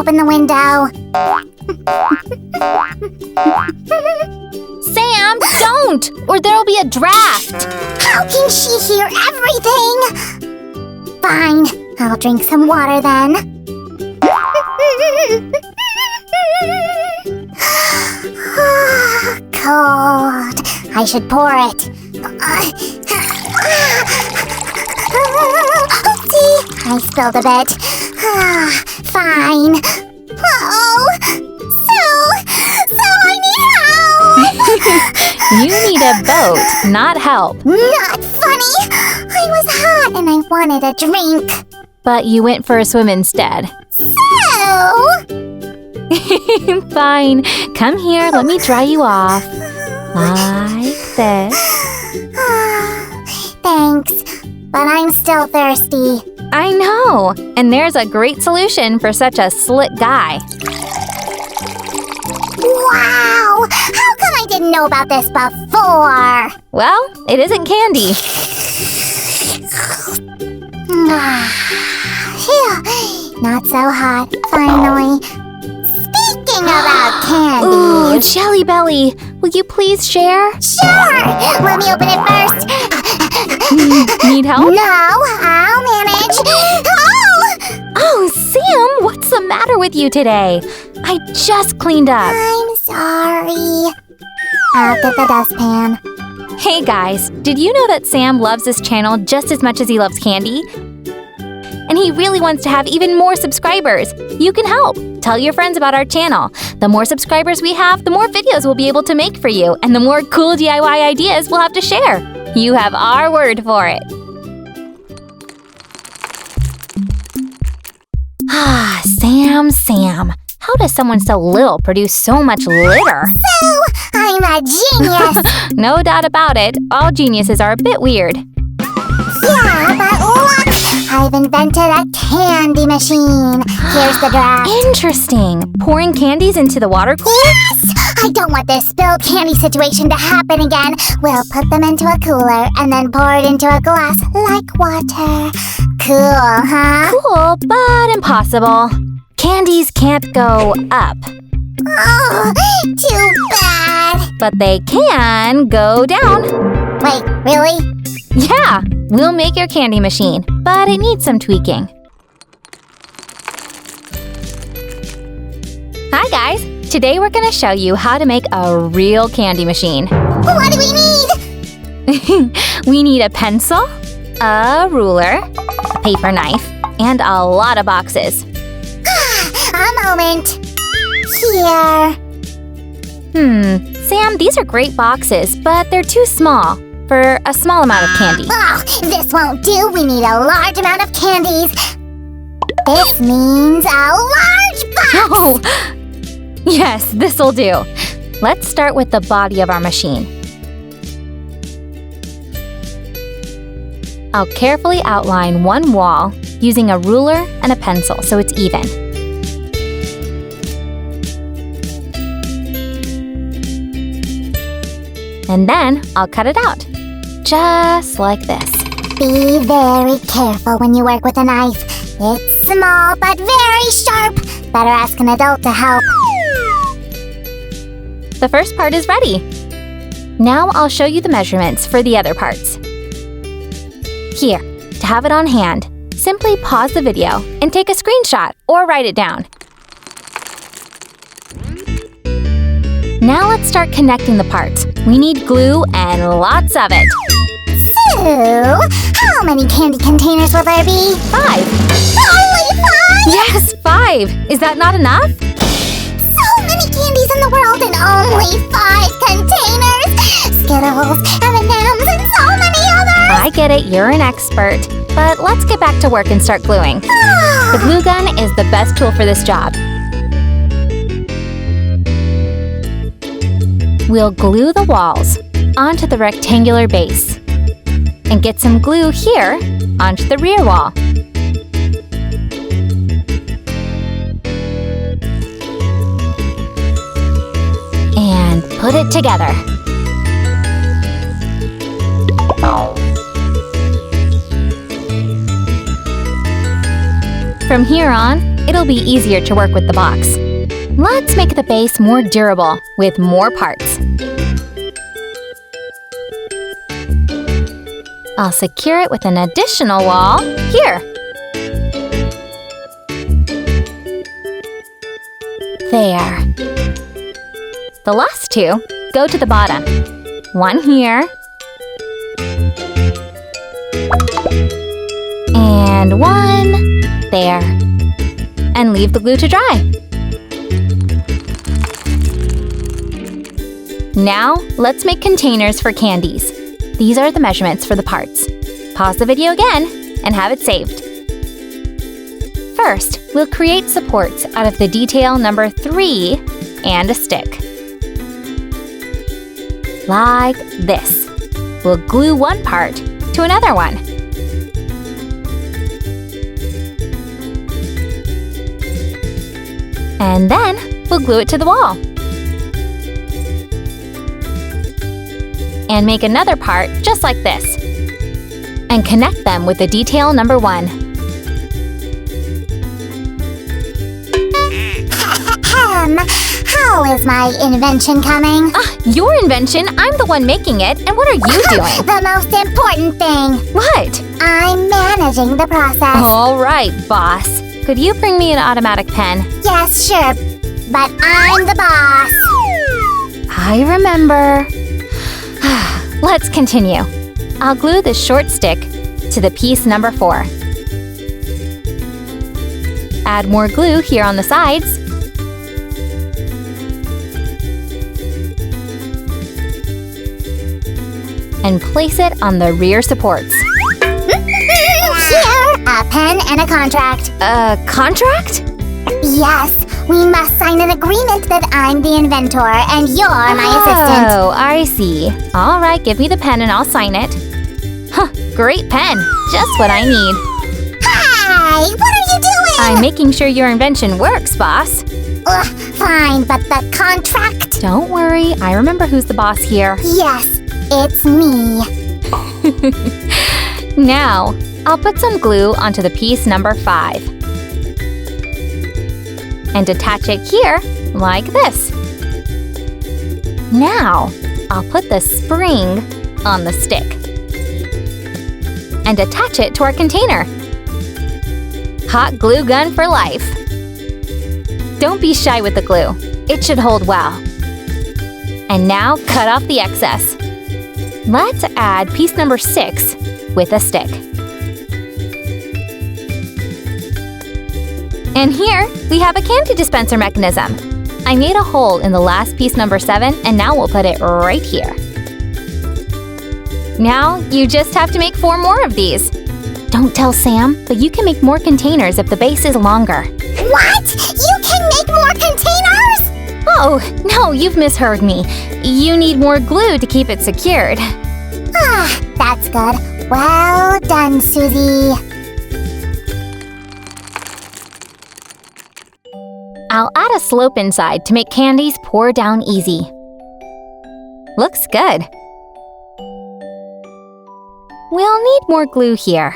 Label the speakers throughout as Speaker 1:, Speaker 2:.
Speaker 1: open the window.
Speaker 2: Sam, don't! Or there'll be a draft!
Speaker 1: How can she hear everything? Fine, I'll drink some water then. Cold. I should pour it. Oopsie, I spilled a bit. Fine. Oh, Sue, I need help.
Speaker 2: You need a boat, not help.
Speaker 1: Not funny. I was hot and I wanted a drink.
Speaker 2: But you went for a swim instead.
Speaker 1: Sue!
Speaker 2: Fine. Come here, let me dry you off. Like this.
Speaker 1: Thanks, but I'm still thirsty.
Speaker 2: I know. And there's a great solution for such a slick guy.
Speaker 1: Wow! How come I didn't know about this before?
Speaker 2: Well, it isn't candy.
Speaker 1: Phew, not so hot, finally. Speaking about candy.
Speaker 2: Ooh, Jelly Belly. Will you please share?
Speaker 1: Sure! Let me open it first.
Speaker 2: Need help?
Speaker 1: No, I'll manage.
Speaker 2: Oh, Sam, what's the matter with you today? I just cleaned up.
Speaker 1: I'm sorry. I'll get the dustpan.
Speaker 2: Hey guys, did you know that Sam loves this channel just as much as he loves candy? And he really wants to have even more subscribers. You can help. Tell your friends about our channel. The more subscribers we have, the more videos we'll be able to make for you, and the more cool DIY ideas we'll have to share. You have our word for it. Ah, Sam. How does someone so little produce so much litter?
Speaker 1: Sue, I'm a genius.
Speaker 2: No doubt about it. All geniuses are a bit weird.
Speaker 1: Yeah, but look! I've invented a candy machine. Here's the draft.
Speaker 2: Interesting. Pouring candies into the water cooler?
Speaker 1: Yes! I don't want this spilled candy situation to happen again. We'll put them into a cooler and then pour it into a glass like water. Cool, huh?
Speaker 2: Cool, but impossible. Candies can't go up.
Speaker 1: Oh, too bad.
Speaker 2: But they can go down.
Speaker 1: Wait, really?
Speaker 2: Yeah, we'll make your candy machine, but it needs some tweaking. Hi guys! Today we're going to show you how to make a real candy machine.
Speaker 1: What do we need?
Speaker 2: We need a pencil, a ruler, a paper knife, and a lot of boxes.
Speaker 1: A moment. Here.
Speaker 2: Sam, these are great boxes, but they're too small for a small amount of candy.
Speaker 1: Oh, this won't do. We need a large amount of candies. This means a large box.
Speaker 2: Oh, yes, this'll do. Let's start with the body of our machine. I'll carefully outline one wall using a ruler and a pencil so it's even. And then I'll cut it out, just like this.
Speaker 1: Be very careful when you work with a knife. It's small but very sharp. Better ask an adult to help.
Speaker 2: The first part is ready. Now I'll show you the measurements for the other parts. Here, to have it on hand, simply pause the video and take a screenshot or write it down. Now let's start connecting the parts. We need glue and lots of it.
Speaker 1: Sue, how many candy containers will there be?
Speaker 2: 5.
Speaker 1: Only 5?
Speaker 2: Yes, 5. Is that not enough?
Speaker 1: So many candies in the world and only 5 containers. Skittles, M&Ms, and so many others.
Speaker 2: I get it, you're an expert. But let's get back to work and start gluing. The glue gun is the best tool for this job. We'll glue the walls onto the rectangular base and get some glue here onto the rear wall. And put it together. From here on, it'll be easier to work with the box. Let's make the base more durable with more parts. I'll secure it with an additional wall here. There. The last two go to the bottom. One here. And one there. And leave the glue to dry. Now, let's make containers for candies. These are the measurements for the parts. Pause the video again and have it saved. First, we'll create supports out of the detail number 3 and a stick. Like this. We'll glue one part to another one. And then we'll glue it to the wall. And make another part just like this. And connect them with the detail number 1.
Speaker 1: How is my invention coming?
Speaker 2: Your invention? I'm the one making it, and what are you doing?
Speaker 1: The most important thing.
Speaker 2: What?
Speaker 1: I'm managing the process.
Speaker 2: All right, boss. Could you bring me an automatic pen?
Speaker 1: Yes, sure. But I'm the boss.
Speaker 2: I remember. Let's continue. I'll glue the short stick to the piece number 4. Add more glue here on the sides. And place it on the rear supports.
Speaker 1: Here, a pen and a contract.
Speaker 2: A contract?
Speaker 1: Yes, we must sign an agreement that I'm the inventor and you're my assistant.
Speaker 2: Oh, I see. All right, give me the pen and I'll sign it. Great pen. Just what I need.
Speaker 1: Hey, what are you doing?
Speaker 2: I'm making sure your invention works, boss.
Speaker 1: Fine, but the contract?
Speaker 2: Don't worry, I remember who's the boss here.
Speaker 1: Yes, it's me.
Speaker 2: Now, I'll put some glue onto the piece number 5. And attach it here, like this. Now, I'll put the spring on the stick. And attach it to our container. Hot glue gun for life. Don't be shy with the glue. It should hold well. And now, cut off the excess. Let's add piece number 6 with a stick. And here, we have a candy dispenser mechanism. I made a hole in the last piece number 7, and now we'll put it right here. Now, you just have to make 4 more of these. Don't tell Sam, but you can make more containers if the base is longer.
Speaker 1: What? You can make more containers?
Speaker 2: Oh, no, you've misheard me. You need more glue to keep it secured.
Speaker 1: That's good. Well done, Susie.
Speaker 2: I'll add a slope inside to make candies pour down easy. Looks good. We'll need more glue here.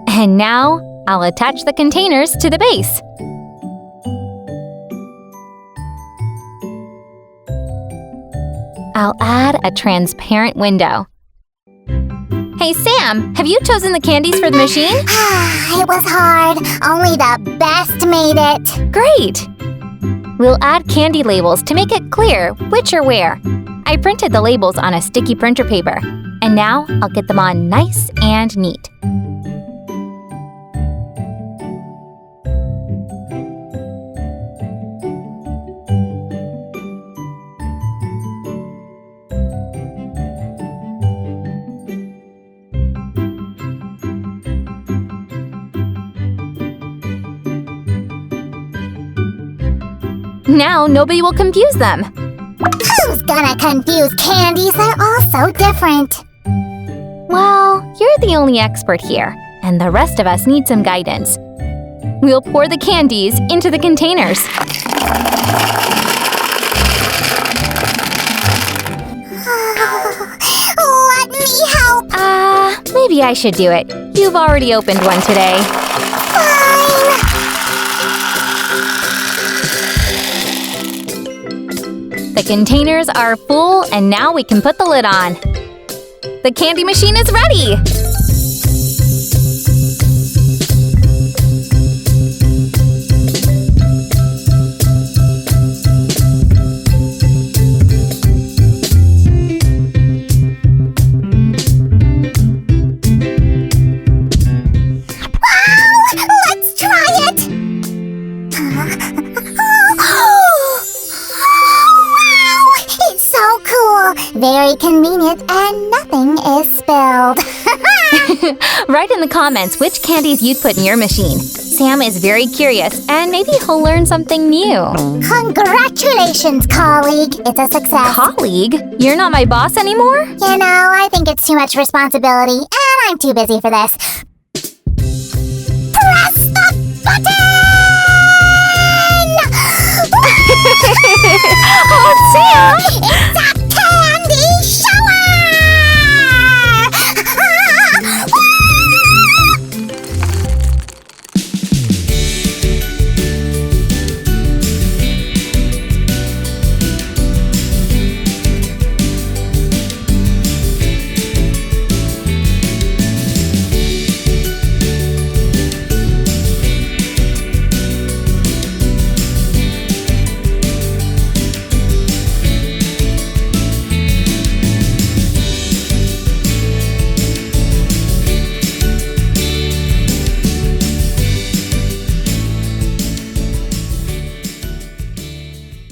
Speaker 2: And now, I'll attach the containers to the base. I'll add a transparent window. Hey, Sam, have you chosen the candies for the machine?
Speaker 1: It was hard. Only the best made it.
Speaker 2: Great! We'll add candy labels to make it clear which are where. I printed the labels on a sticky printer paper, and now I'll get them on nice and neat. Now nobody will confuse them.
Speaker 1: Who's gonna confuse candies? They're all so different.
Speaker 2: Well, you're the only expert here, and the rest of us need some guidance. We'll pour the candies into the containers.
Speaker 1: Let me help.
Speaker 2: Maybe I should do it. You've already opened one today.
Speaker 1: Fine.
Speaker 2: The containers are full, and now we can put the lid on. The candy machine is ready!
Speaker 1: Let's try it! Wow! It's so cool! Very convenient and nothing is spilled.
Speaker 2: Write in the comments which candies you'd put in your machine. Sam is very curious, and maybe he'll learn something new.
Speaker 1: Congratulations, colleague! It's a success.
Speaker 2: Colleague? You're not my boss anymore?
Speaker 1: You know, I think it's too much responsibility, and I'm too busy for this. Press the button!
Speaker 2: Oh, Sam!
Speaker 1: It's a